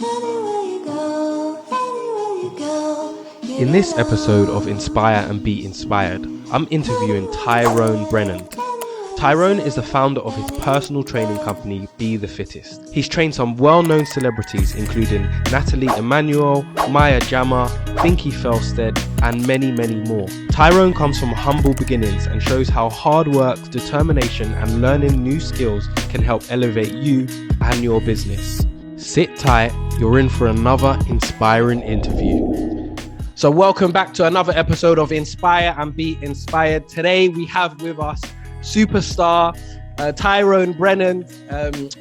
In this episode of Inspire and Be Inspired, I'm interviewing Tyrone Brennand. Tyrone is the founder of his personal training company, Be The Fittest. He's trained some well-known celebrities including Natalie Emmanuel, Maya Jama, Binky Felsted, and many, many more. Tyrone comes from humble beginnings and shows how hard work, determination, and learning new skills can help elevate you and your business. Sit tight, you're in for another inspiring interview. So welcome back to another episode of Inspire and Be Inspired. Today we have with us superstar Tyrone Brennand,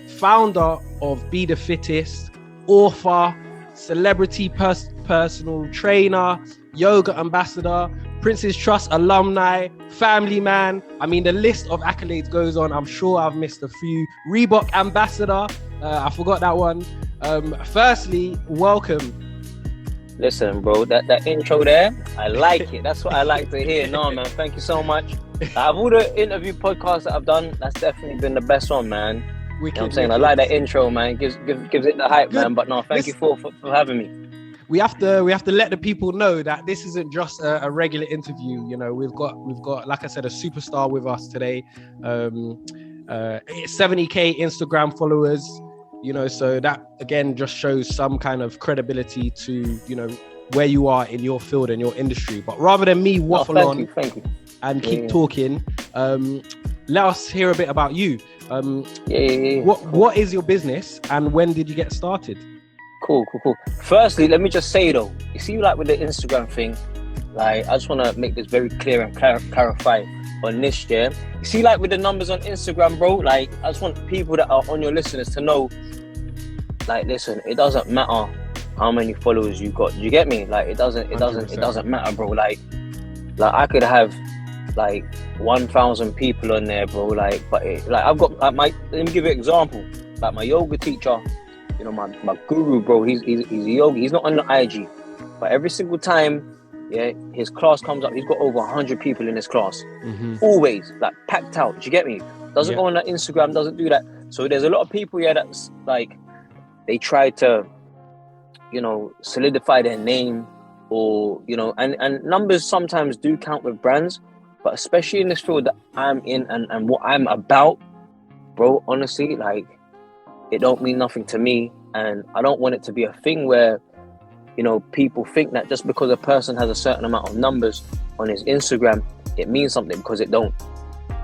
founder of Be The Fittest, author, celebrity personal trainer, yoga ambassador, Prince's Trust alumni, family man. I mean, the list of accolades goes on. I'm sure I've missed a few. Reebok Ambassador, I forgot that one. Firstly, welcome. Listen, bro, that intro there, I like it. That's what I like to hear. No, man, thank you so much. Out of all the interview podcasts that I've done, that's definitely been the best one, man. Wicked, you know what I'm saying? I like that intro, man. Gives it the hype, man. But no, thank you for having me. We have to let the people know that this isn't just a regular interview. You know, we've got, like I said, a superstar with us today. 70k Instagram followers. You know, so that again just shows some kind of credibility to, you know, where you are in your field and your industry. But rather than me waffle thank you. And keep talking, let us hear a bit about you. What is your business and when did you get started? Cool. Firstly, let me just say though, you see, like with the Instagram thing, like I just want to make this very clear and clarify on this, yeah. You see, like with the numbers on Instagram, bro, like I just want people that are on your listeners to know, like, listen, it doesn't matter how many followers you got. Do you get me? Like it doesn't matter, bro. Like I could have like 1,000 people on there, bro. Like, but I've got let me give you an example. Like my yoga teacher, you know, my guru, bro. He's a yogi. He's not on the IG, but every single time, yeah, his class comes up, he's got over 100 people in his class. Always, like, packed out. Do you get me? Doesn't go on the Instagram, doesn't do that. So there's a lot of people here that's like, they try to, you know, solidify their name, or, you know, and numbers sometimes do count with brands, but especially in this field that I'm in and what I'm about, bro, honestly, like, it don't mean nothing to me. And I don't want it to be a thing where, you know, people think that just because a person has a certain amount of numbers on his Instagram, it means something, because it don't.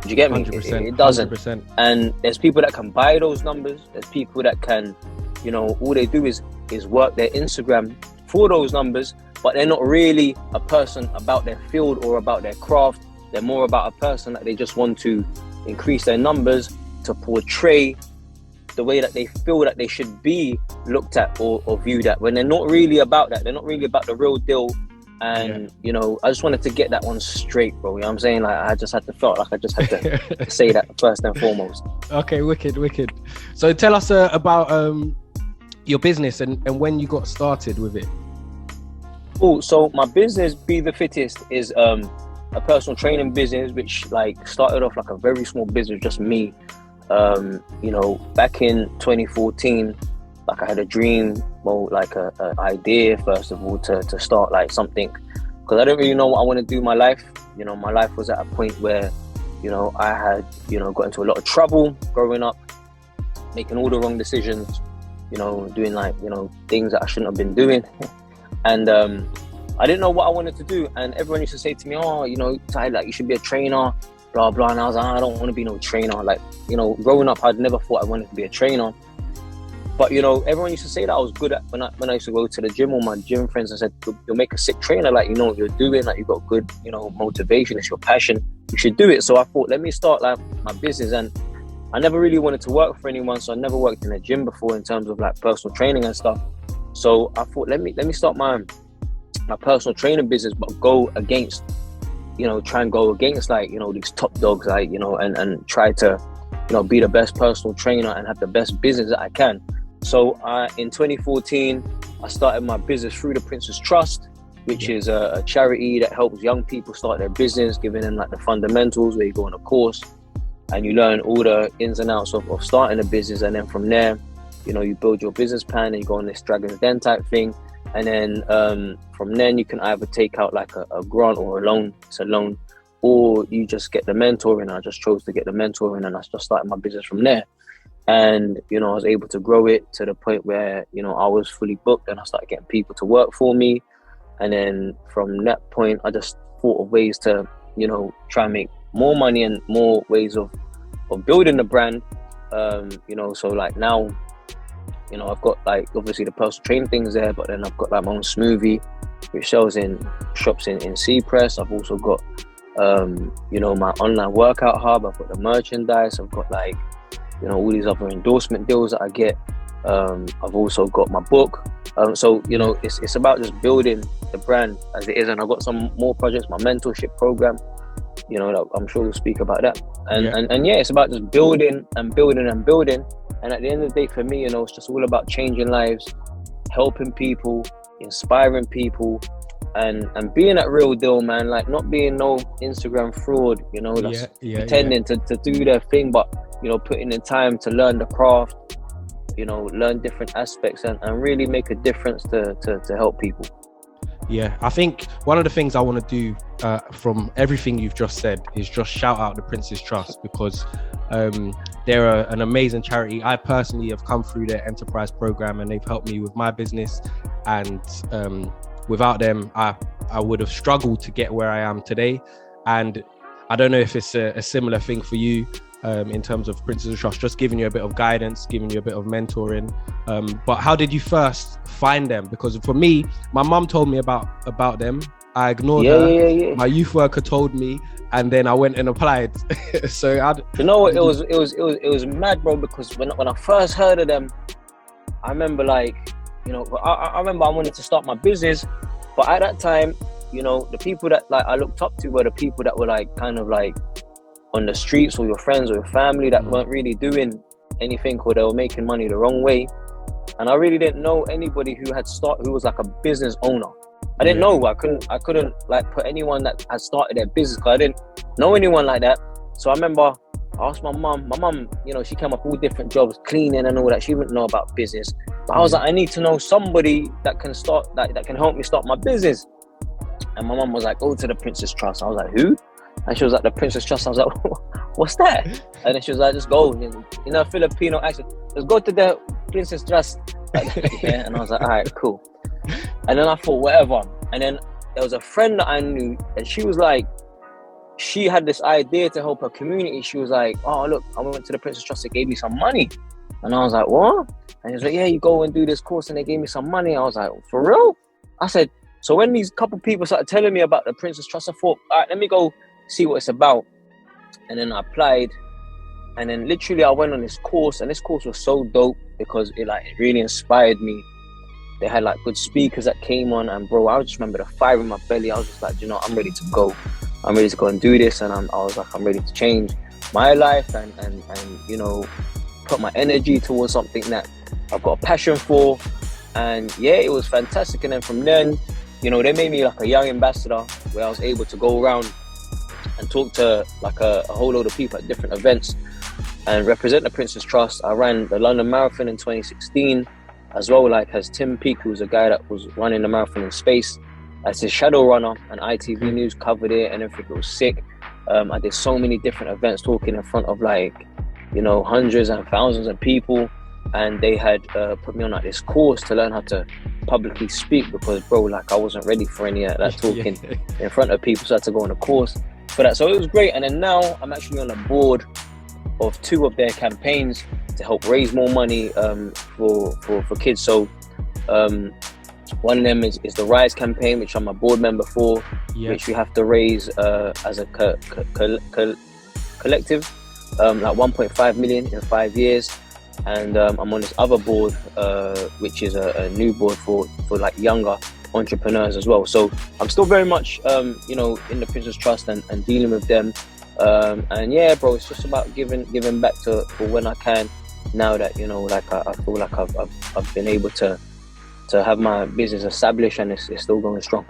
Do you get me? It doesn't. 100%. And there's people that can buy those numbers. There's people that can, you know, all they do is work their Instagram for those numbers, but they're not really a person about their field or about their craft. They're more about a person that they just want to increase their numbers to portray the way that they feel that they should be looked at or viewed at, when they're not really about that. They're not really about the real deal. And you know, I just wanted to get that one straight, bro. You know what I'm saying? Like I just had to say that first and foremost. Okay, wicked. So tell us about your business and when you got started with it. Cool. So my business, Be The Fittest, is a personal training business which like started off like a very small business, just me. You know, back in 2014, like I had a dream, well, like a idea first of all to start like something, because I didn't really know what I want to do in my life. You know, my life was at a point where, you know, I had, you know, got into a lot of trouble growing up, making all the wrong decisions, you know, doing like, you know, things that I shouldn't have been doing. And I didn't know what I wanted to do. And everyone used to say to me, oh, you know, Ty, like you should be a trainer, blah, blah. And I was like, I don't want to be no trainer. Like, you know, growing up, I'd never thought I wanted to be a trainer. But, you know, everyone used to say that I was good at, when I used to go to the gym, all my gym friends, and said, you'll make a sick trainer. Like, you know what you're doing, like you've got good, you know, motivation, it's your passion, you should do it. So I thought, let me start like my business. And I never really wanted to work for anyone. So I never worked in a gym before in terms of like personal training and stuff. So I thought, let me start my personal training business, but go against, you know, try and go against like, you know, these top dogs, like, you know, and try to, you know, be the best personal trainer and have the best business that I can. So in 2014, I started my business through the Prince's Trust, which is a charity that helps young people start their business, giving them like the fundamentals, where you go on a course and you learn all the ins and outs of starting a business. And then from there, you build your business plan and you go on this Dragon's Den type thing. And then from then you can either take out like a grant or a loan. It's a loan, or you just get the mentoring. I just chose to get the mentoring, and I just started my business from there. And I was able to grow it to the point where I was fully booked, and I started getting people to work for me. And then from that point, I just thought of ways to try and make more money and more ways of building the brand. So like now, I've got like obviously the personal training things there, but then I've got like my own smoothie which sells in shops in Cyprus. I've also got my online workout hub. I've got the merchandise. I've got like all these other endorsement deals that I get. I've also got my book. So it's about just building the brand as it is, and I've got some more projects. My mentorship program, I'm sure we'll speak about that. And it's about just building and building and building. And at the end of the day, for me, it's just all about changing lives, helping people, inspiring people, and being that real deal, man. Like not being no Instagram fraud, that's pretending to do their thing, but putting in time to learn the craft, learn different aspects and really make a difference to help people. Yeah, I think one of the things I want to do from everything you've just said is just shout out the Prince's Trust, because they're an amazing charity. I personally have come through their enterprise program and they've helped me with my business, and without them I would have struggled to get where I am today. And I don't know if it's a similar thing for you in terms of Prince's Trust, just giving you a bit of guidance, giving you a bit of mentoring. But how did you first find them? Because for me, my mum told me about them. I ignored her. Yeah. My youth worker told me, and then I went and applied. So it was mad, bro. Because when I first heard of them, I remember I remember I wanted to start my business, but at that time, the people that like I looked up to were the people that were like kind of like on the streets, or your friends or your family that weren't really doing anything, or they were making money the wrong way. And I really didn't know anybody who was like a business owner. I didn't know. I couldn't like put anyone that had started their business, because I didn't know anyone like that. So I remember I asked my mum, she came up all different jobs, cleaning and all that. She wouldn't know about business. But I was like, I need to know somebody that can start, that can help me start my business. And my mum was like, go to the Prince's Trust. I was like, who? And she was like, the Prince's Trust. I was like, what's that? And then she was like, just go, Filipino accent, just go to the Prince's Trust. And I was like, all right, cool. And then I thought, whatever. And then there was a friend that I knew, and she was like, she had this idea to help her community. She was like, oh, look, I went to the Prince's Trust, they gave me some money. And I was like, what? And he was like, yeah, you go and do this course, and they gave me some money. I was like, for real? I said, so when these couple people started telling me about the Prince's Trust, I thought, all right, let me go see what it's about. And then I applied, and then literally I went on this course, and this course was so dope because it really inspired me. They had like good speakers that came on, and bro, I just remember the fire in my belly. I was just like, I'm ready to go. I'm ready to go and do this. And I was like, I'm ready to change my life and put my energy towards something that I've got a passion for. And yeah, it was fantastic. And then from then, they made me like a young ambassador, where I was able to go around and talk to like a whole load of people at different events and represent the Prince's Trust. I ran the London Marathon in 2016 as well, like as Tim Peake, who was a guy that was running the marathon in space, as his shadow runner, and ITV News covered it and everything. It was sick. I did so many different events talking in front of hundreds and thousands of people, and they had put me on like this course to learn how to publicly speak, because bro, I wasn't ready for any of that talking in front of people, so I had to go on a course for that. So it was great. And then now I'm actually on the board of 2 of their campaigns to help raise more money for kids. So one of them is the Rise campaign, which I'm a board member for, which we have to raise as a collective like 1.5 million in 5 years. And I'm on this other board, which is a new board for like younger entrepreneurs as well. So I'm still very much in the Prince's Trust and dealing with them. And yeah, bro, it's just about giving back for when I can. Now that I feel like I've been able to have my business established, and it's still going strong.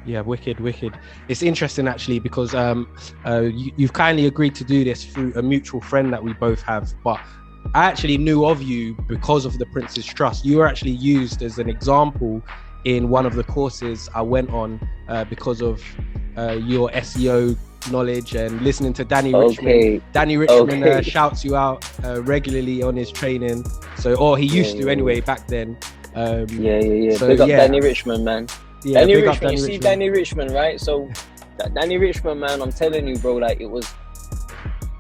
Yeah, wicked. It's interesting actually, because you've kindly agreed to do this through a mutual friend that we both have. But I actually knew of you because of the Prince's Trust. You were actually used as an example in one of the courses I went on because of your SEO knowledge and listening to Danny Richmond. Danny Richmond shouts you out regularly on his training. So, he used to anyway back then. So, big up Danny Richmond, man. Yeah, Danny big up Richmond, Danny you Richmond. see Danny Richmond, right? So that Danny Richmond, man, I'm telling you, bro, like, it was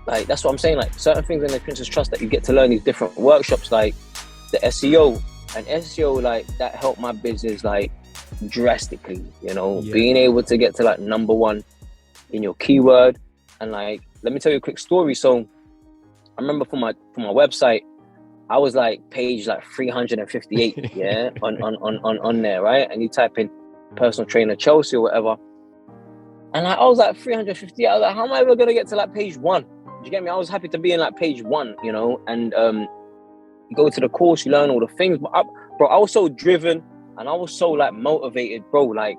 like, that's what I'm saying, like, certain things in the Prince's Trust that you get to learn, these different workshops, like the SEO, and SEO, like, that helped my business, like, drastically, you know, being able to get to, like, number one in your keyword. And, like, let me tell you a quick story. So I remember for my website, I was like page like 358, yeah, on there, right? And you type in personal trainer Chelsea or whatever, and like, I was like 358. I was like, how am I ever gonna get to like page 1? Do you get me? I was happy to be in like page 1, you know. And you go to the course, you learn all the things. But I was so driven and I was so like motivated, bro. Like,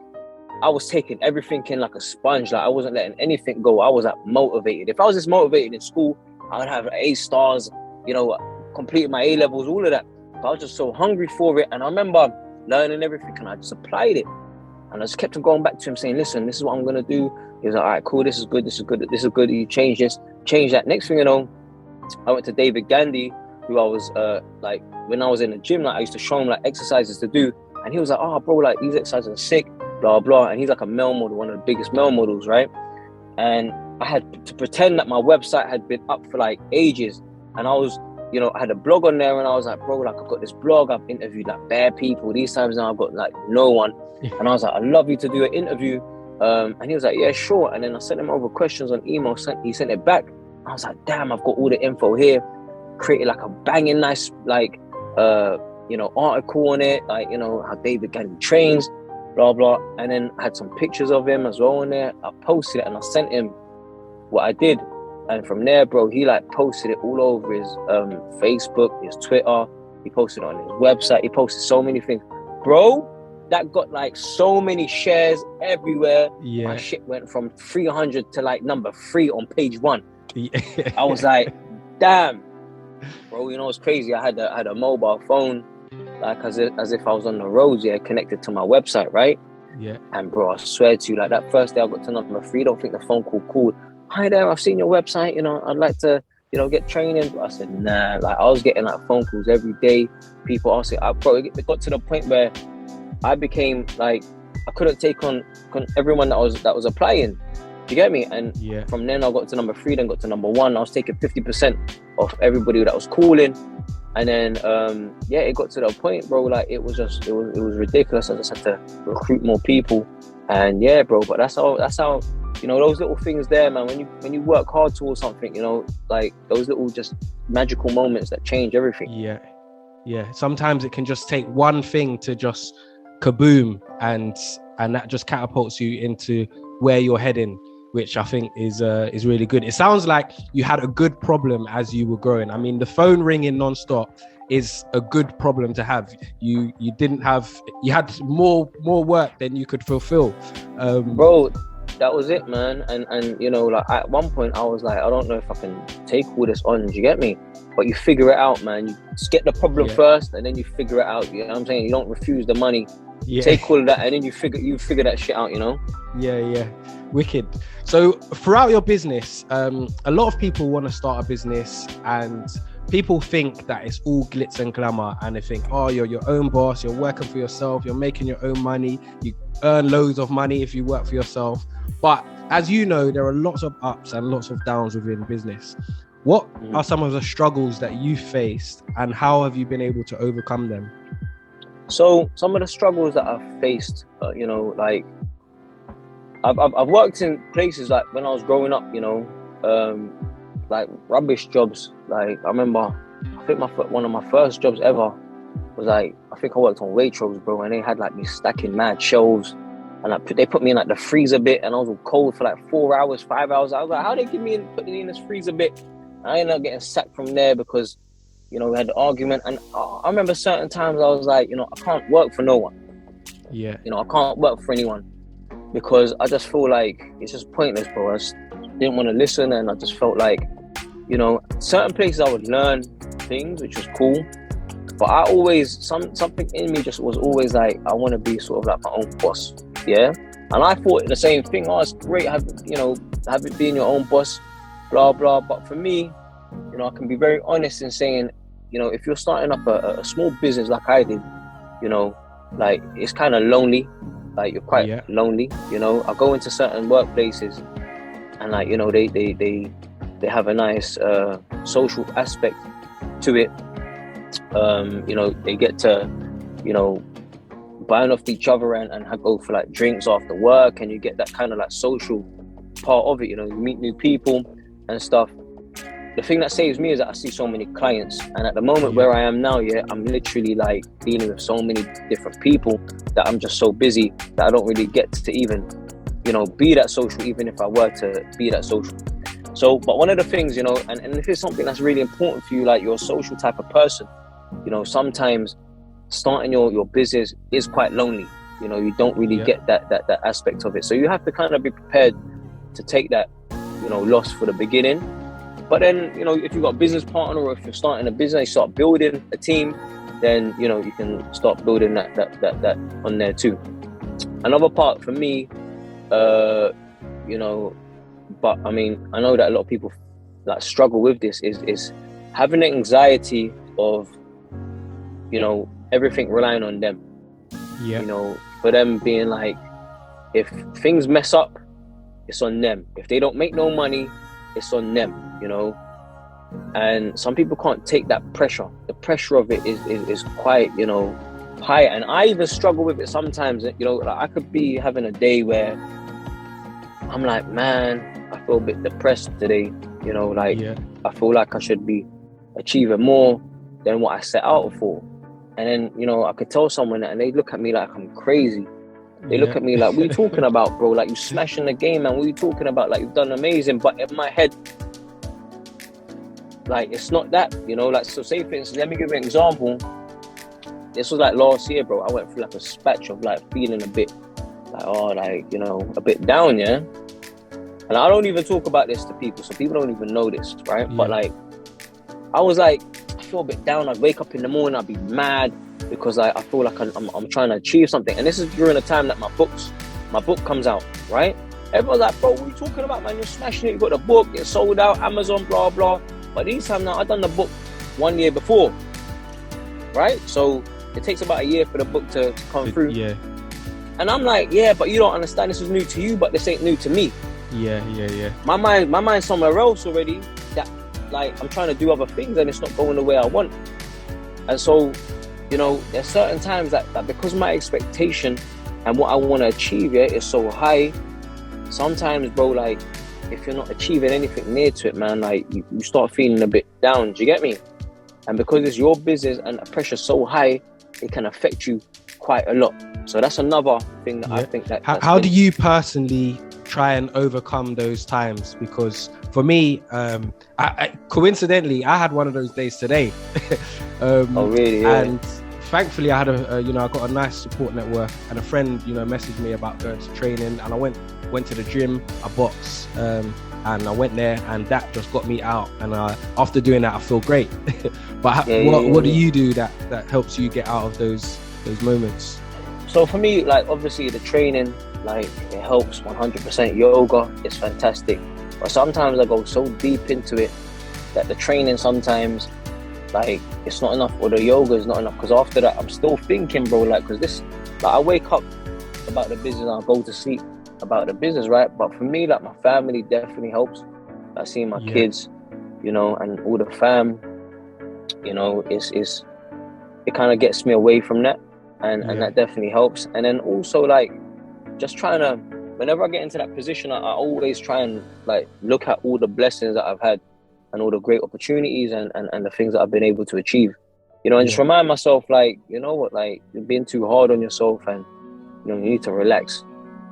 I was taking everything in like a sponge. Like, I wasn't letting anything go. I was like motivated. If I was just motivated in school, I would have A stars, you know, completed my A-levels, all of that. But I was just so hungry for it. And I remember learning everything and I just applied it. And I just kept on going back to him saying, listen, this is what I'm going to do. He was like, all right, cool. This is good. This is good. This is good. You change this, change that. Next thing you know, I went to David Gandy, who I was like, when I was in the gym, like, I used to show him like exercises to do. And he was like, oh, bro, like, these exercises are sick, blah, blah. And he's like a male model, one of the biggest male models, right? And I had to pretend that my website had been up for like ages. And I was, you know, I had a blog on there and I was like, bro, like, I've got this blog, I've interviewed like bare people. These times now I've got like no one. And I was like, I'd love you to do an interview. And he was like, yeah, sure. And then I sent him over questions on email. He sent it back. I was like, damn, I've got all the info here. Created like a banging nice, like, you know, article on it. Like, you know, how David Gandy trains, blah, blah. And then I had some pictures of him as well on there. I posted it and I sent him what I did. And from there, bro, he like posted it all over his Facebook, his Twitter. He posted it on his website. He posted so many things. Bro, that got like so many shares everywhere. Yeah. My shit went from 300 to like number 3 on page 1. Yeah. I was like, damn, bro, you know, it's crazy. I had a mobile phone, like as if I was on the roads, yeah, connected to my website, right? Yeah. And bro, I swear to you, like that first day I got to number 3, don't think the phone call called. Hi there, I've seen your website, you know, I'd like to, you know, get training. But I said, nah, like I was getting like phone calls every day. People asking, bro, it got to the point where I became like, I couldn't take on everyone that was applying. Do you get me? And from then I got to number 3, then got to number 1. I was taking 50% of everybody that was calling. And then, it got to the point, bro, like it was ridiculous. I just had to recruit more people. And yeah, bro, but that's how, you know, those little things there, man, when you work hard towards something, you know, like those little just magical moments that change everything. Yeah. Sometimes it can just take one thing to just kaboom, and that just catapults you into where you're heading, which I think is really good. It sounds like you had a good problem as you were growing. I mean, the phone ringing nonstop is a good problem to have. You had more work than you could fulfill. Bro, that was it, man. And you know, like at one point I was like, I don't know if I can take all this on. Do you get me? But you figure it out, man. You just get the problem first, and then you figure it out. You know what I'm saying? You don't refuse the money. Yeah. Take all of that, and then you figure that shit out. You know? Yeah. Wicked. So throughout your business, a lot of people want to start a business, and people think that it's all glitz and glamour, and they think, oh, you're your own boss, you're working for yourself, you're making your own money, you earn loads of money if you work for yourself. But as you know, there are lots of ups and lots of downs within business. What are some of the struggles that you faced, and how have you been able to overcome them? So some of the struggles that I've faced, you know, like I've worked in places like when I was growing up, you know, like rubbish jobs. Like I remember, I think one of my first jobs ever was like, I think I worked on Waitrose, bro, and they had like me stacking mad shelves, and like they put me in like the freezer bit, and I was all cold for like 4 hours, 5 hours. I was like, how they give me put me in this freezer bit? And I ended up getting sacked from there because, you know, we had the argument. And I remember certain times I was like, you know, I can't work for no one. Yeah. You know, I can't work for anyone because I just feel like it's just pointless, bro. I just didn't want to listen, and I just felt like, you know, certain places I would learn, things, which was cool. But I always, something in me just was always like, I want to be sort of like my own boss. Yeah. And I thought the same thing. Oh, it's great, having being your own boss, blah, blah. But for me, I can be very honest in saying, if you're starting up a small business like I did, like it's kind of lonely. Like you're quite lonely. I go into certain workplaces and like, they have a nice social aspect to it. They get to, buying off each other and go for like drinks after work, and you get that kind of like social part of it. You meet new people and stuff. The thing that saves me is that I see so many clients, and at the moment where I am now, I'm literally like dealing with so many different people that I'm just so busy that I don't really get to even, be that social, even if I were to be that social. So, but one of the things, and if it's something that's really important for you, like you're a social type of person, sometimes starting your business is quite lonely. You don't really get that aspect of it. So you have to kind of be prepared to take that, loss for the beginning. But then, if you've got a business partner, or if you're starting a business, you start building a team, then, you can start building that on there too. Another part for me, but I mean, I know that a lot of people like struggle with this is having the anxiety of, everything relying on them. For them being like, if things mess up, it's on them. If they don't make no money, it's on them, and some people can't take that pressure. The pressure of it is quite, high. And I even struggle with it sometimes. Like I could be having a day where I'm like, man, I feel a bit depressed today. I feel like I should be achieving more than what I set out for. And then, I could tell someone that, and they look at me like I'm crazy. They look at me like, what are you talking about, bro? Like, you smashing the game, man. What are you talking about? Like, you've done amazing. But in my head, like, it's not that, like, so say for instance, let me give you an example. This was like last year, bro. I went through like a patch of like feeling a bit like, a bit down, yeah? And I don't even talk about this to people, so people don't even know this, right? But like, I was like, I feel a bit down. I'd wake up in the morning, I'd be mad because I feel like I'm trying to achieve something. And this is during the time that my book comes out, right? Everyone's like, bro, what are you talking about, man? You're smashing it. You got the book, it's sold out, Amazon, blah, blah. But this time now, I've done the book 1 year before, right? So it takes about a year for the book to come through. Yeah. And I'm like, yeah, but you don't understand. This is new to you, but this ain't new to me. Yeah. My mind's somewhere else already. That like I'm trying to do other things and it's not going the way I want. And so, there's certain times that because my expectation and what I want to achieve is so high, sometimes, bro, like if you're not achieving anything near to it, man, like you start feeling a bit down. Do you get me? And because it's your business and the pressure's so high, it can affect you quite a lot. So that's another thing that I think that... How do you personally try and overcome those times? Because for me, I coincidentally, I had one of those days today. Oh, really? Yeah. And thankfully, I had I got a nice support network, and a friend, messaged me about going to training, and I went to the gym, I boxed, and I went there, and that just got me out. And after doing that, I feel great. But what do you do that helps you get out of those moments? So for me, like obviously the training, like it helps 100%. Yoga is fantastic, but sometimes I go so deep into it that the training sometimes, like it's not enough, or the yoga is not enough, because after that I'm still thinking, bro, like, because this, like I wake up about the business and I go to sleep about the business, right? But for me, like my family definitely helps. I see my kids, and all the fam, it kind of gets me away from that, and that definitely helps. And then also like just trying to, whenever I get into that position, I always try and like look at all the blessings that I've had and all the great opportunities and the things that I've been able to achieve, and just remind myself, like, like you're being too hard on yourself, and you need to relax,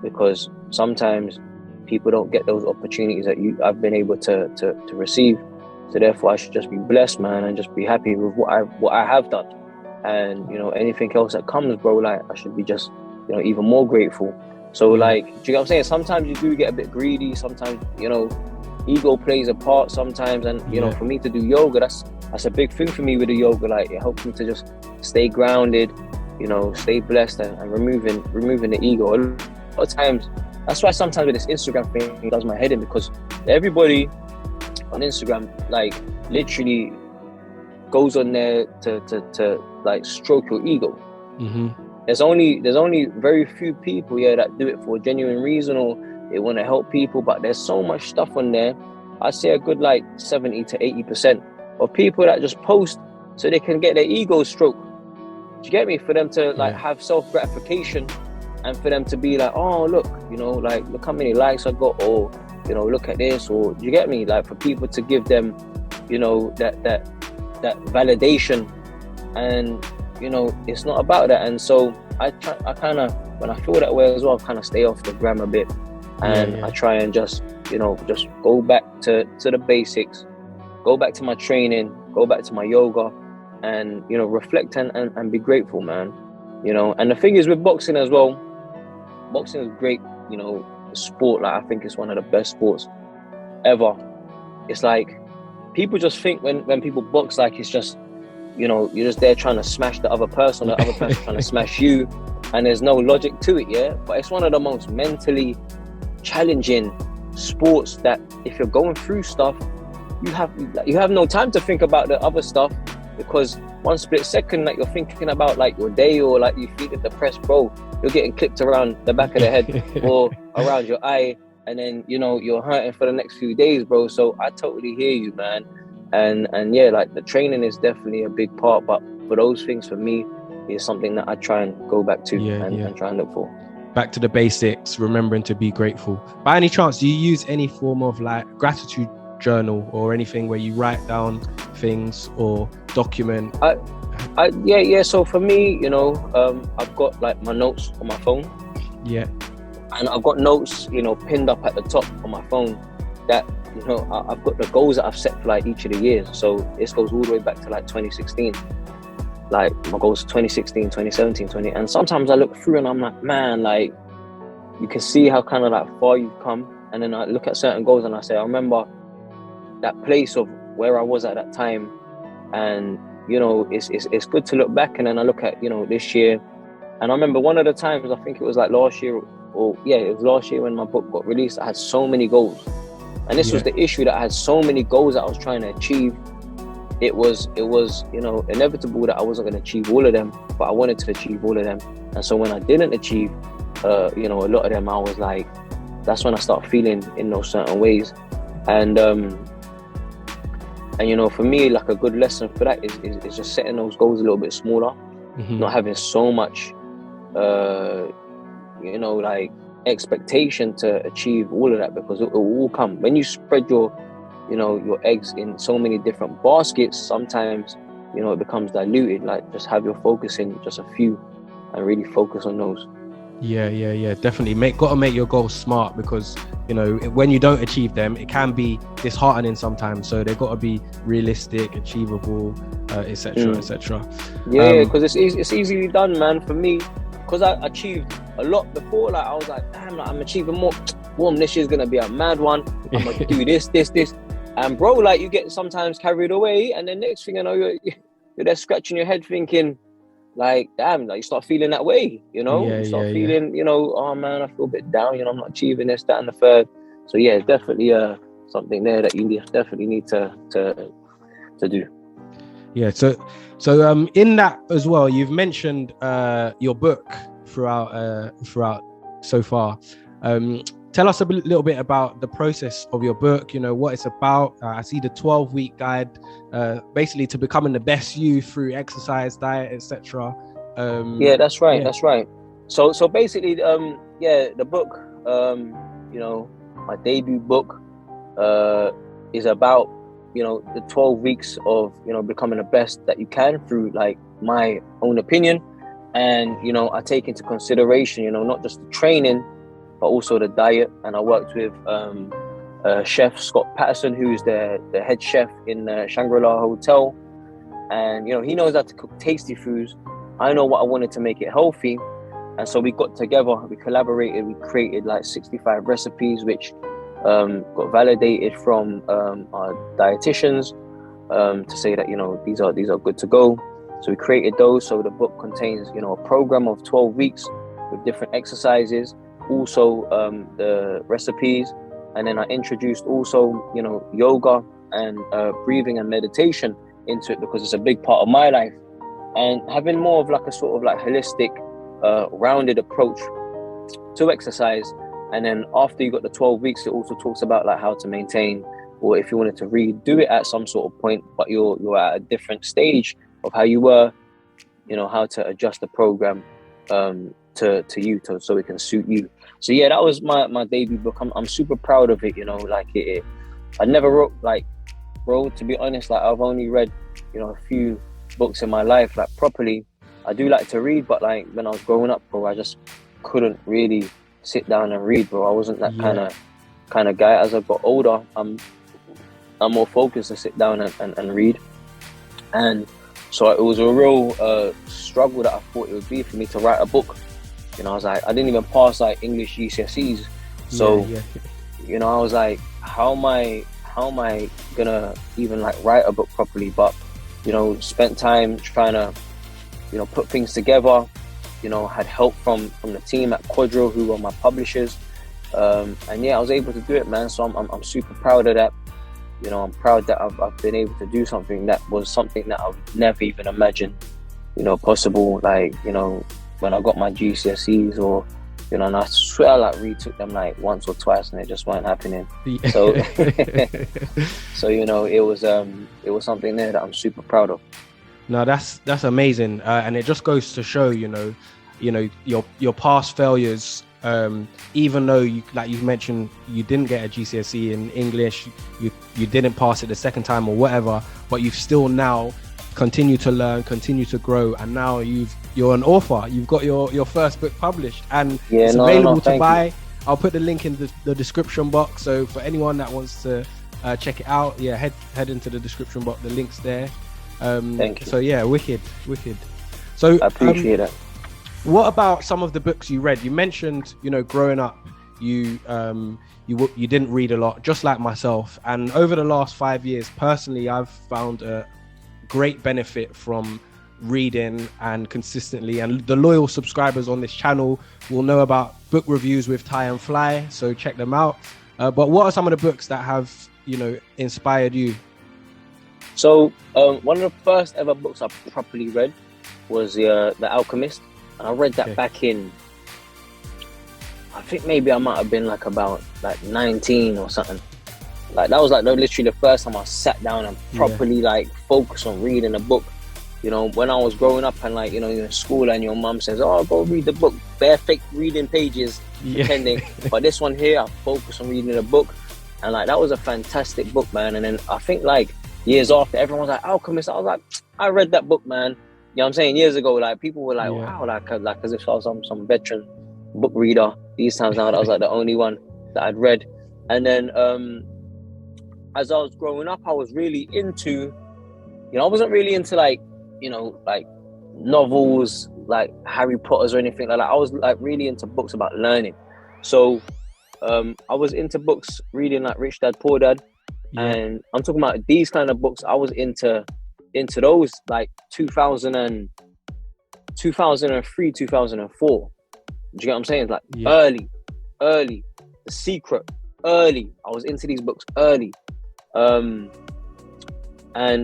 because sometimes people don't get those opportunities that I've been able to receive. So therefore I should just be blessed, man, and just be happy with what I have done. And anything else that comes, bro, like I should be just even more grateful. So like, do you get what I'm saying? Sometimes you do get a bit greedy. Sometimes ego plays a part sometimes, and you know, for me to do yoga, that's a big thing for me with the yoga. Like, it helps me to just stay grounded, you know, stay blessed, and removing the ego. A lot of times, that's why sometimes with this Instagram thing, it does my head in, because everybody on Instagram, like, literally goes on there to like stroke your ego. There's only very few people that do it for a genuine reason, or they want to help people. But there's so much stuff on there. I'd say a good like 70 to 80% of people that just post so they can get their ego stroked. Do you get me? For them to like have self-gratification, and for them to be like, oh, look, you know, like, look how many likes I got, or, you know, look at this, or, do you get me? Like, for people to give them, you know, that validation, and, you know, it's not about that. And so I kind of, when I feel that way as well, I kind of stay off the gram a bit, and I try and just, you know, just go back to the basics, go back to my training, go back to my yoga, and, you know, reflect and be grateful, man. You know, and the thing is with boxing as well, boxing is great, you know, sport. Like, I think it's one of the best sports ever. It's like, people just think when people box, like, it's just, you know, you're just there trying to smash the other person, the other person trying to smash you, and there's no logic to it, but it's one of the most mentally challenging sports, that if you're going through stuff, you have no time to think about the other stuff, because one split second, like, you're thinking about like your day, or like you feel depressed, bro, you're getting clipped around the back of the head or around your eye, and then, you know, you're hurting for the next few days, bro. So I totally hear you, man. And yeah, like, the training is definitely a big part, but for those things, for me, is something that I try and go back to and try and look for. Back to the basics, remembering to be grateful. By any chance, do you use any form of like gratitude journal or anything where you write down things or document? Yeah. So for me, you know, I've got like my notes on my phone. Yeah. And I've got notes, you know, pinned up at the top on my phone, that, you know, I've got the goals that I've set for like each of the years. So this goes all the way back to like 2016. Like, my goals 2016, 2017, 20. And sometimes I look through and I'm like, man, like, you can see how kind of like far you've come. And then I look at certain goals and I say, I remember that place of where I was at that time. And, you know, it's good to look back. And then I look at, you know, this year. And I remember one of the times, I think it was like last year, it was last year when my book got released, I had so many goals. And this was the issue, that I had so many goals that I was trying to achieve. It was, you know, inevitable that I wasn't going to achieve all of them, but I wanted to achieve all of them. And so when I didn't achieve, you know, a lot of them, I was like, that's when I start feeling in those certain ways. And you know, for me, like, a good lesson for that is just setting those goals a little bit smaller, not having so much, you know, like, expectation to achieve all of that, because it will all come. When you spread your eggs in so many different baskets, sometimes, you know, it becomes diluted. Like, just have your focus in just a few and really focus on those. Yeah, definitely. Gotta make your goals smart, because, you know, when you don't achieve them, it can be disheartening sometimes. So they've got to be realistic, achievable, etc. Yeah, because it's easily done, man. For me, because I achieved a lot before, like, I was like, damn, like, I'm achieving more. This year's gonna be a mad one. I'm gonna do this, and bro, like, you get sometimes carried away, and then next thing you know, you're there scratching your head, thinking, like, damn, like, you start feeling that way, you know. You start feeling, you know, oh man, I feel a bit down, you know, I'm not achieving this, that, and the third. So yeah, definitely something there that you definitely need to do. Yeah. So in that as well, you've mentioned your book throughout so far. Tell us a little bit about the process of your book, you know, what it's about. I see the 12-week guide, basically to becoming the best you through exercise, diet, etc. Yeah, that's right. That's right. So basically, the book, you know, my debut book, is about, you know, the 12 weeks of, you know, becoming the best that you can through, like, my own opinion. And, you know, I take into consideration, you know, not just the training, but also the diet. And I worked with Chef Scott Patterson, who's the head chef in the Shangri-La Hotel. And, you know, he knows how to cook tasty foods. I know what I wanted to make it healthy. And so we got together, we collaborated, we created like 65 recipes, which got validated from our dietitians to say that, you know, these are good to go. So we created those. So the book contains, you know, a program of 12 weeks with different exercises, also the recipes, and then I introduced also, you know, yoga and breathing and meditation into it, because it's a big part of my life, and having more of like a sort of like holistic, rounded approach to exercise. And then after you got the 12 weeks, it also talks about like how to maintain, or if you wanted to redo it at some sort of point, but you're at a different stage of how you were, you know, how to adjust the program to you, so it can suit you. So yeah, that was my debut book. I'm super proud of it, you know, like I never wrote, to be honest, like I've only read, you know, a few books in my life, like properly. I do like to read, but like when I was growing up, bro, I just couldn't really sit down and read, bro. I wasn't that kind of guy. As I got older, I'm more focused to sit down and read. And so it was a real struggle that I thought it would be for me to write a book. You know, I was like, I didn't even pass like English GCSEs. So, you know, I was like, how am I gonna even like write a book properly? But, you know, spent time trying to, you know, put things together. You know, had help from the team at Quadro, who were my publishers. And yeah, I was able to do it, man. So I'm super proud of that. You know, I'm proud that I've been able to do something that was something that I would never even imagine, you know, possible. Like, you know, when I got my GCSEs, or, you know, and I swear I like retook them like once or twice and it just weren't happening. So, so, you know, it was something there that I'm super proud of. No, that's amazing, and it just goes to show, you know, your past failures. Even though you, like you mentioned, you didn't get a GCSE in English, you didn't pass it the second time or whatever, but you've still now continue to learn, continue to grow, and now you're an author. You've got your first book published, and it's available to buy. I'll put the link in the description box. So for anyone that wants to check it out, yeah, head into the description box. The link's there. Thank you. So yeah, wicked. So I appreciate it. What about some of the books you read? You mentioned, you know, growing up, you didn't read a lot, just like myself. And over the last 5 years, personally, I've found a great benefit from reading and consistently. And the loyal subscribers on this channel will know about book reviews with Ty and Fly, so check them out. But what are some of the books that have, you know, inspired you? So one of the first ever books I properly read was The Alchemist. And I read that back in, I think maybe I might have been like about like 19 or something. Like that was like literally the first time I sat down and properly like focused on reading a book. You know, when I was growing up and like, you know, you're in school and your mum says, oh, go read the book, bare fake reading pages, pretending. But this one here, I focused on reading a book. And like, that was a fantastic book, man. And then I think like years after, everyone was like, Alchemist. I was like, I read that book, man. You know what I'm saying? Years ago, like people were like, wow, like as if I was some veteran book reader. These times now, I was like the only one that I'd read. And then as I was growing up, I was really into, you know, I wasn't really into like, you know, like novels, like Harry Potter's or anything like that. I was like really into books about learning. So I was into books, reading like Rich Dad, Poor Dad. And I'm talking about these kind of books. I was into those like 2003, 2004. Do you get what I'm saying? Like early, The Secret, early. I was into these books early. And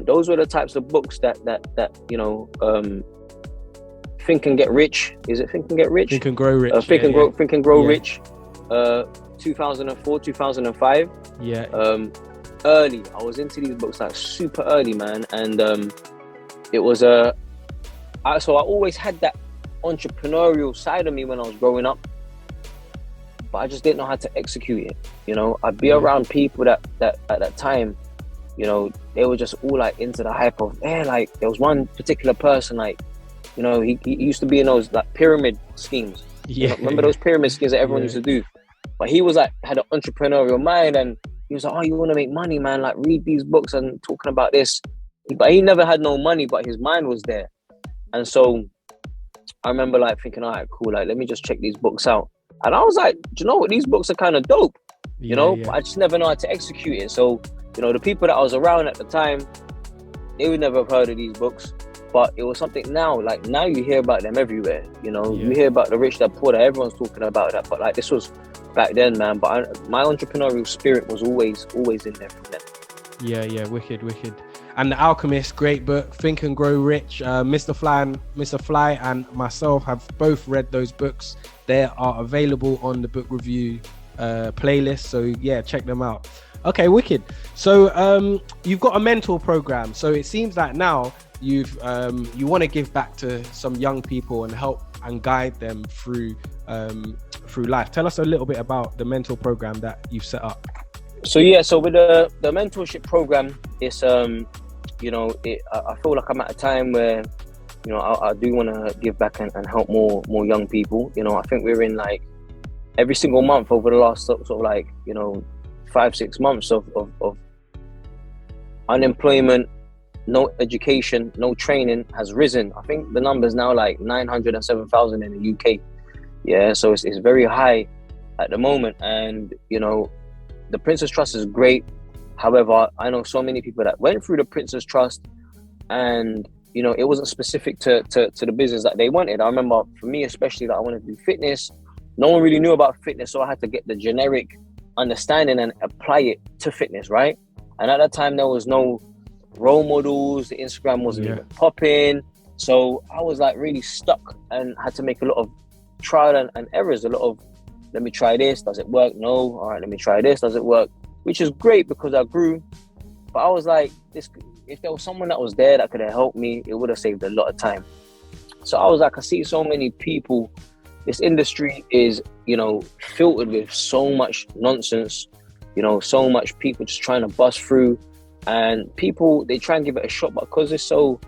those were the types of books that you know, Think and Get Rich. Is it Think and Get Rich? Think and Grow Rich. Think and Grow Rich. 2004, 2005. Early. I was into these books like super early, man. And it was so I always had that entrepreneurial side of me when I was growing up, but I just didn't know how to execute it. You know, I'd be around people that at that time, you know, they were just all like into the hype of, like there was one particular person, like, you know, he used to be in those like pyramid schemes. You know, remember those pyramid schemes that everyone used to do? But he was like, had an entrepreneurial mind, and he was like, oh, you want to make money, man? Like, read these books and talking about this. But he never had no money, but his mind was there. And so I remember like thinking, all right, cool, like let me just check these books out. And I was like, do you know what? These books are kind of dope. But I just never know how to execute it. So, the people that I was around at the time, they would never have heard of these books, but it was something now, like now you hear about them everywhere, you hear about the rich, that poor, that everyone's talking about that, but like this was back then, man. But my entrepreneurial spirit was always in there from then. Yeah, wicked. And The Alchemist, great book. Think and Grow Rich. Mr. Fly and myself have both read those books. They are available on the book review playlist, so yeah, check them out. Okay, wicked. So you've got a mentor program, so it seems like now you want to give back to some young people and help and guide them through life. Tell us a little bit about the mentor program that you've set up. So with the mentorship program, it's I feel like I'm at a time where I do want to give back and help more young people. I think we're in like every single month over the last sort of like 5-6 months of unemployment, no education, no training has risen. I think the number's now like 907,000 in the UK. Yeah, so it's very high at the moment. And the Prince's Trust is great. However, I know so many people that went through the Prince's Trust and it wasn't specific to the business that they wanted. I remember for me especially that I wanted to do fitness. No one really knew about fitness, so I had to get the generic understanding and apply it to fitness, right? And at that time there was no role models, the Instagram wasn't even popping, so I was like really stuck and had to make a lot of trial and errors, a lot of let me try this, does it work? No. All right, let me try this, does it work? Which is great because I grew, but I was like, this, if there was someone that was there that could have helped me, it would have saved a lot of time. So I was like, I see so many people. This industry is, filtered with so much nonsense, so much people just trying to bust through, and people, they try and give it a shot, but because it's so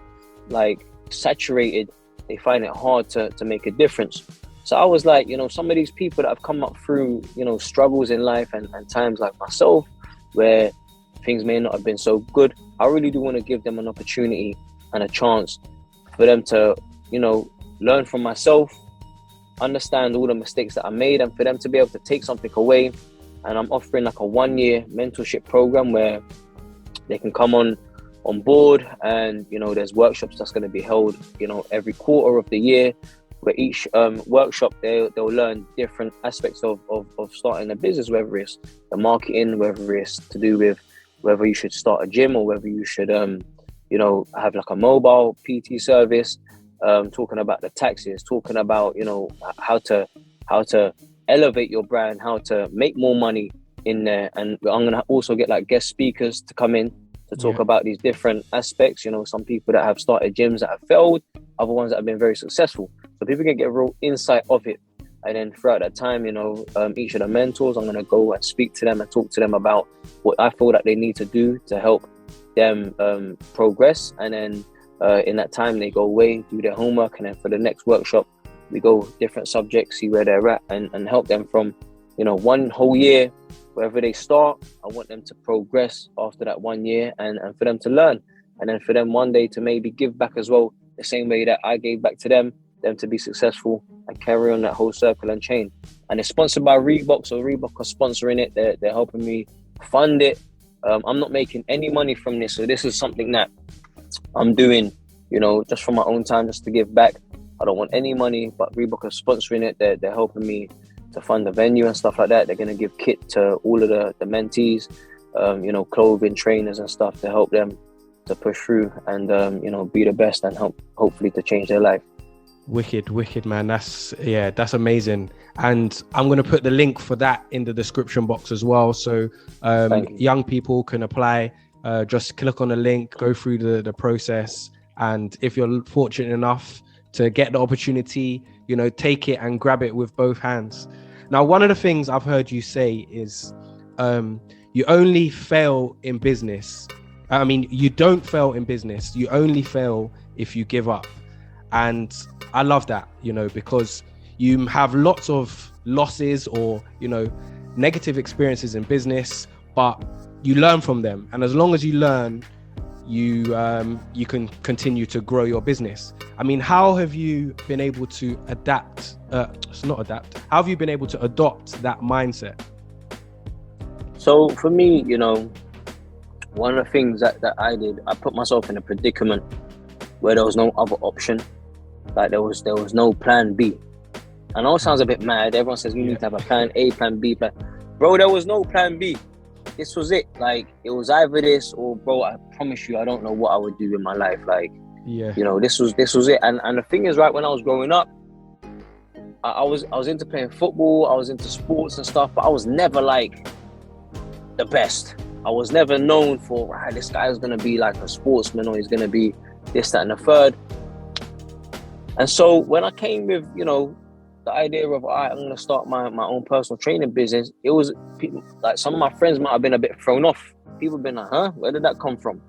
like saturated, they find it hard to make a difference. So I was like, some of these people that have come up through, struggles in life and times like myself, where things may not have been so good, I really do want to give them an opportunity and a chance for them to, learn from myself, understand all the mistakes that I made, and for them to be able to take something away. And I'm offering like a 1-year mentorship program where they can come on board, and there's workshops that's going to be held every quarter of the year, where each workshop they'll learn different aspects of starting a business, whether it's the marketing, whether it's to do with whether you should start a gym, or whether you should have like a mobile PT service, talking about the taxes, talking about how to elevate your brand, how to make more money in there. And I'm gonna also get like guest speakers to come in to talk about these different aspects. Some people that have started gyms that have failed, other ones that have been very successful, so people can get a real insight of it. And then throughout that time, each of the mentors, I'm gonna go and speak to them and talk to them about what I feel that they need to do to help them progress. And then in that time, they go away, do their homework, and then for the next workshop, we go different subjects, see where they're at, and help them from, 1 whole year, wherever they start. I want them to progress after that 1 year, and for them to learn, and then for them one day to maybe give back as well, the same way that I gave back to them to be successful and carry on that whole circle and chain. And it's sponsored by Reebok, so Reebok are sponsoring it. They're helping me fund it. I'm not making any money from this, so this is something that I'm doing, just from my own time, just to give back. I don't want any money, but Reebok are sponsoring it. They're helping me to fund the venue and stuff like that. They're going to give kit to all of the mentees, clothing, trainers and stuff to help them to push through and, be the best and hopefully to change their life. Wicked, man. That's amazing. And I'm going to put the link for that in the description box as well. So young people can apply. Just click on the link, go through the process. And if you're fortunate enough to get the opportunity, take it and grab it with both hands. Now, one of the things I've heard you say is you only fail in business. I mean, you don't fail in business. You only fail if you give up. And I love that, because you have lots of losses or, negative experiences in business, but you learn from them. And as long as you learn, you can continue to grow your business. I mean, how have you been able to how have you been able to adopt that mindset? So for me, you know, one of the things that I did, I put myself in a predicament where there was no other option. Like there was no plan B. I know it sounds a bit mad. Everyone says you need to have a plan A, plan B, plan. Bro, there was no plan B. This was it. Like it was either this or, bro, I promise you, I don't know what I would do in my life. Like, you know, this was it. And the thing is, right, when I was growing up, I was into playing football. I was into sports and stuff, but I was never like the best. I was never known for, right, this guy is gonna be like a sportsman, or he's gonna be this, that, and the third. And so when I came with, you know, the idea of, all right, I'm going to start my own personal training business, it was people, like some of my friends might have been a bit thrown off. People have been like, huh, where did that come from?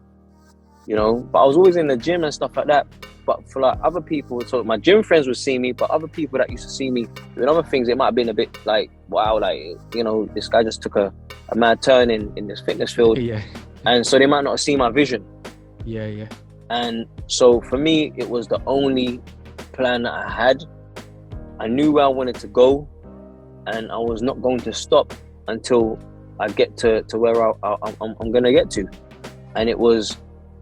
You know, but I was always in the gym and stuff like that. But for like other people, so my gym friends would see me, but other people that used to see me doing other things, it might have been a bit like, wow, like, you know, this guy just took a mad turn in this fitness field. Yeah. And so they might not have seen my vision. Yeah. And so for me, it was the only plan that I had. I knew where I wanted to go, and I was not going to stop until I get to where I'm going to get to. And it was,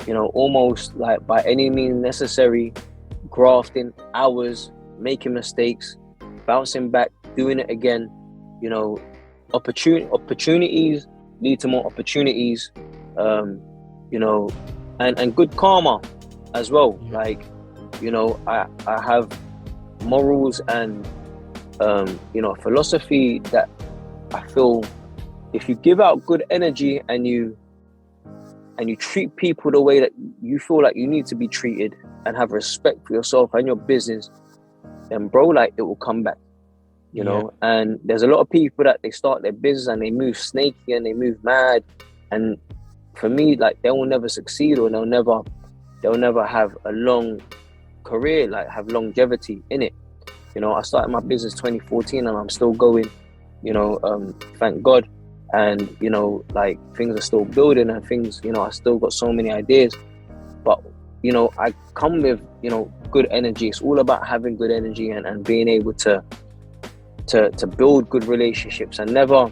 you know, almost like by any means necessary, grafting hours, making mistakes, bouncing back, doing it again. You know, opportunities lead to more opportunities, you know, and good karma as well. Yeah. Like, you know, I have morals and, you know, philosophy that I feel if you give out good energy and you treat people the way that you feel like you need to be treated and have respect for yourself and your business, then bro, like it will come back, you know. And there's a lot of people that they start their business and they move snaky and they move mad, and for me, like they will never succeed, or they'll never have a long career, like have longevity in it. You know, I started my business 2014 and I'm still going, you know, thank God. And, you know, like things are still building and things, you know, I still got so many ideas. But, you know, I come with, you know, good energy. It's all about having good energy and being able to build good relationships and never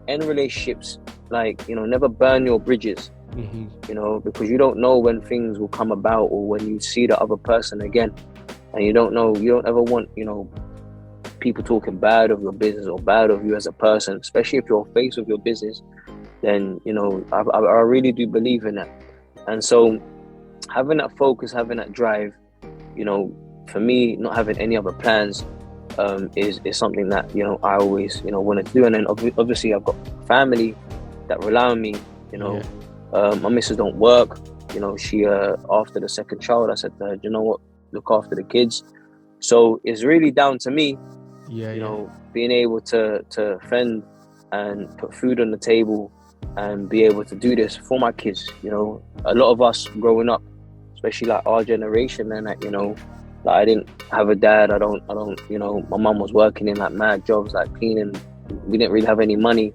end relationships, like, you know, never burn your bridges. You know, because you don't know when things will come about or when you see the other person again, and you don't ever want, you know, people talking bad of your business or bad of you as a person, especially if you're face of your business. Then, you know, I really do believe in that. And so having that focus, having that drive, you know, for me, not having any other plans is something that, you know, I always, you know, want to do. And then obviously I've got family that rely on me, you know. My missus don't work, you know. She after the second child, I said to her, you know what, look after the kids. So it's really down to me, you know, being able to fend and put food on the table and be able to do this for my kids. You know, a lot of us growing up, especially like our generation, and that, you know, like I didn't have a dad. I don't, you know, my mum was working in like mad jobs, like cleaning. We didn't really have any money.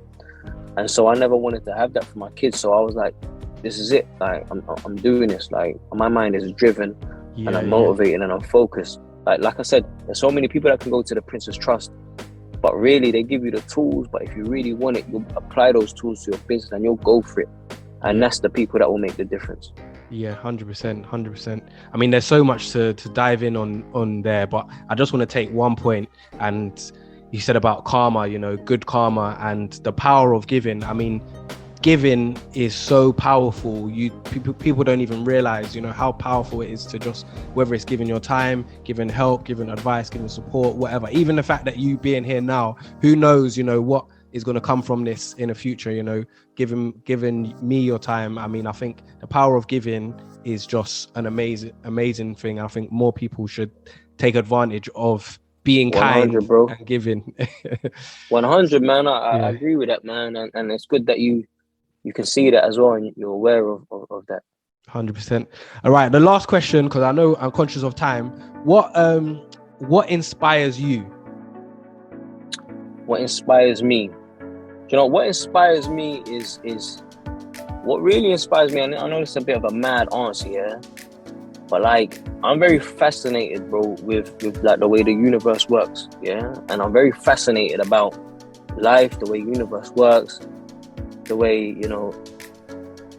And so I never wanted to have that for my kids. So I was like, this is it. Like, I'm doing this. Like, my mind is driven and I'm motivated and I'm focused. Like I said, there's so many people that can go to the Princess Trust, but really they give you the tools. But if you really want it, you'll apply those tools to your business and you'll go for it. And that's the people that will make the difference. Yeah, 100%. I mean, there's so much to dive in on there, but I just want to take one point. And you said about karma, you know, good karma and the power of giving. I mean, giving is so powerful. People don't even realize, you know, how powerful it is to just, whether it's giving your time, giving help, giving advice, giving support, whatever. Even the fact that you being here now, who knows, you know, what is going to come from this in the future, you know, giving me your time. I mean, I think the power of giving is just an amazing thing. I think more people should take advantage of being kind, bro, and giving. 100, man. I agree with that, man. And it's good that you can see that as well and you're aware of that. 100%. All right, the last question, because I know I'm conscious of time. What inspires you? What inspires me? You know, what inspires me is what really inspires me. I know it's a bit of a mad answer, yeah, but like I'm very fascinated, bro, with like the way the universe works, yeah, and I'm very fascinated about life, the way universe works, the way, you know,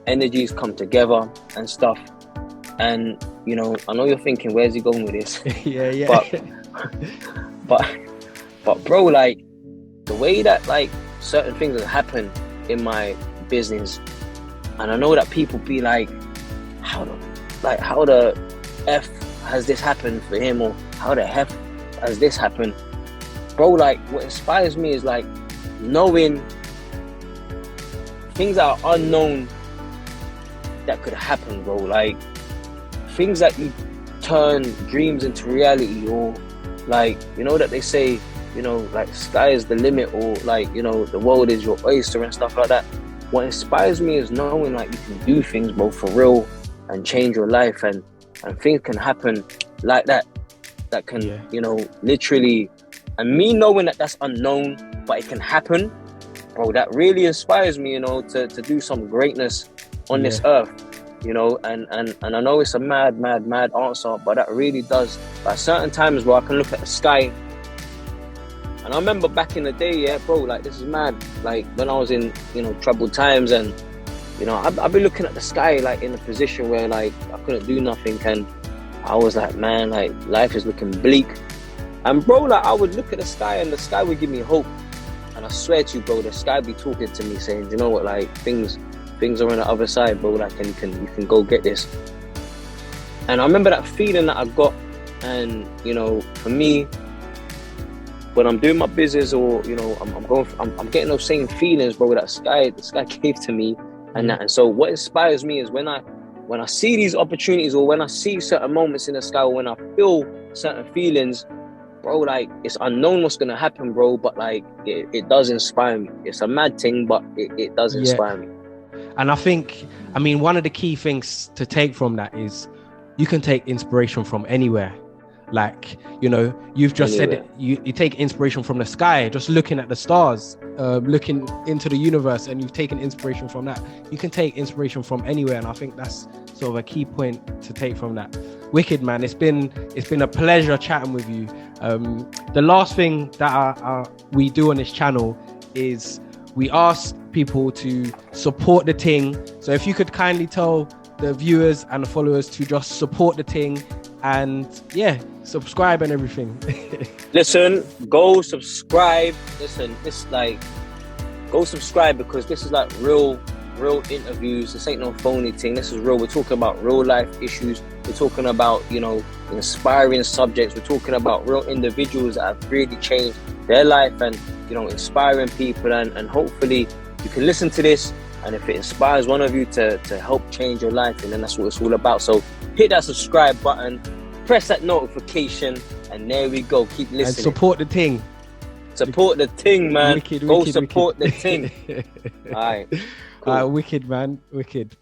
energies come together and stuff. And, you know, I know you're thinking, where's he going with this? Yeah. But bro, like, the way that, like, certain things have happened in my business, and I know that people be like, how the F has this happened for him, or how the F has this happened? Bro, like, what inspires me is, like, knowing things that are unknown that could happen, bro. Like, things that you turn dreams into reality, or, like, you know, that they say, you know, like, sky is the limit, or, like, you know, the world is your oyster and stuff like that. What inspires me is knowing, like, you can do things, bro, for real, and change your life, and things can happen like that can, you know, literally, and me knowing that that's unknown, but it can happen, bro, that really inspires me, you know, to do some greatness on this earth, you know, and I know it's a mad answer, but that really does. At certain times where I can look at the sky, and I remember back in the day, bro, like, this is mad, like, when I was in, you know, troubled times, and, you know, I'd be looking at the sky, like, in a position where, like, I couldn't do nothing, and I was like, man, like, life is looking bleak. And bro, like, I would look at the sky, and the sky would give me hope. And I swear to you, bro, the sky be talking to me, saying, you know what, like, things are on the other side, bro, like, and you can go get this. And I remember that feeling that I got, and, you know, for me, when I'm doing my business, or, you know, I'm getting those same feelings, bro, that the sky gave to me, and that. And so what inspires me is when I see these opportunities, or when I see certain moments in the sky, or when I feel certain feelings, bro, like, it's unknown what's gonna happen, bro, but, like, it does inspire me. It's a mad thing, but it does inspire me. And I think, I mean, one of the key things to take from that is you can take inspiration from anywhere. Like, you know, you've just said it, you take inspiration from the sky, just looking at the stars, looking into the universe, and you've taken inspiration from that. You can take inspiration from anywhere, and I think that's sort of a key point to take from that. Wicked, man. It's been a pleasure chatting with you. The last thing that we do on this channel is we ask people to support the TING. So if you could kindly tell the viewers and the followers to just support the TING, and subscribe and everything. Listen, go subscribe. Listen, it's like, go subscribe, because this is like real interviews. This ain't no phony thing. This is real. We're talking about real life issues. We're talking about, you know, inspiring subjects. We're talking about real individuals that have really changed their life, and, you know, inspiring people, and hopefully you can listen to this, and if it inspires one of you to help change your life, and then that's what it's all about. So hit that subscribe button, press that notification, and there we go. Keep listening. And support the TING. Support the TING, man. Wicked, go support the TING. All right. Cool. Wicked, man. Wicked.